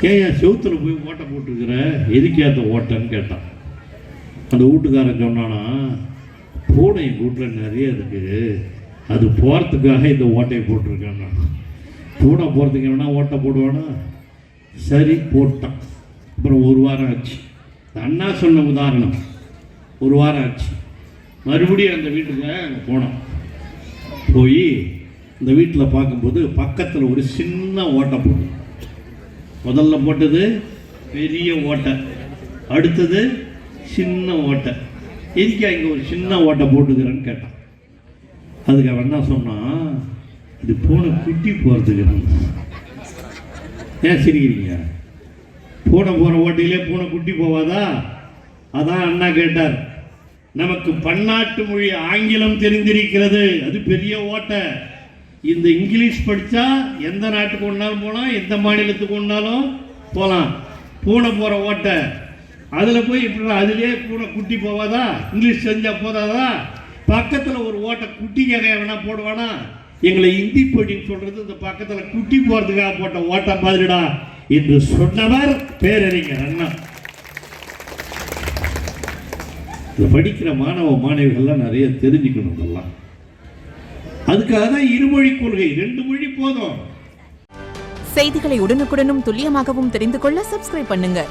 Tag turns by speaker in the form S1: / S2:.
S1: ஏன் செவுத்துல போய் ஓட்டை போட்டுருக்குற, எதுக்கு அந்த ஓட்டைன்னு கேட்டான். அந்த வீட்டுக்காரன் சொன்னானா, பூனை எங்கள் வீட்டில் நிறைய இருக்குது, அது போகிறதுக்காக இந்த ஓட்டையை போட்டிருக்கேன்னா. பூனை போகிறதுக்கு வேணா ஓட்டை போடுவானா? சரி போட்டான். அப்புறம் ஒரு வாரம் ஆச்சு. அண்ணா சொன்ன உதாரணம். ஒரு வாரம் ஆச்சு. மறுபடியும் அந்த வீட்டுக்கு அங்கே போனோம். போய் இந்த வீட்டில் பார்க்கும்போது பக்கத்தில் ஒரு சின்ன ஓட்டை போட்டு, முதல்ல போட்டது பெரிய ஓட்டை, அடுத்தது சின்ன ஓட்டை. எதுக்கா இங்கே ஒரு சின்ன ஓட்டை போட்டுக்கிறேன்னு கேட்டான். அதுக்கு அவன் என்ன சொன்னான், இது பூனை குட்டி போகிறதுக்கு. ஏன் சிரிக்கிறீங்க? பூனை போகிற ஓட்டையிலே பூனை குட்டி போவாதா? அதான் அண்ணா கேட்டார். நமக்கு பன்னாட்டு மொழி ஆங்கிலம் தெரிந்திருக்கிறது, அது பெரிய ஓட்டை. இந்த இங்கிலீஷ் படித்தா எந்த நாட்டுக்கு ஒன்றாலும் போகலாம், எந்த மாநிலத்துக்கு ஒன்றாலும் போகலாம். பூனை போகிற ஓட்டை அதில் போய் இப்படி அதுலேயே பூனை குட்டி போவாதா? இங்கிலீஷ் தெரிஞ்சால் போதாதா? பக்கத்தில் ஒரு ஓட்டை குட்டிக்காக வேணா போடுவானா? எங்களை இந்தி போட்டின்னு சொல்கிறது இந்த பக்கத்தில் குட்டி போகிறதுக்காக போட்ட ஓட்டை மாதிரிடா என்று சொன்னவர் பேரறிஞர் அண்ணா. இதை படிக்கிற மாணவ மாணவிகள்லாம் நிறைய தெரிஞ்சுக்கணும். இதெல்லாம் அதுக்காக தான் இருமொழி கொள்கை. 2 மொழி போதும்.
S2: செய்திகளை உடனுக்குடனும் துல்லியமாகவும் தெரிந்து கொள்ள சப்ஸ்கிரைப் பண்ணுங்க.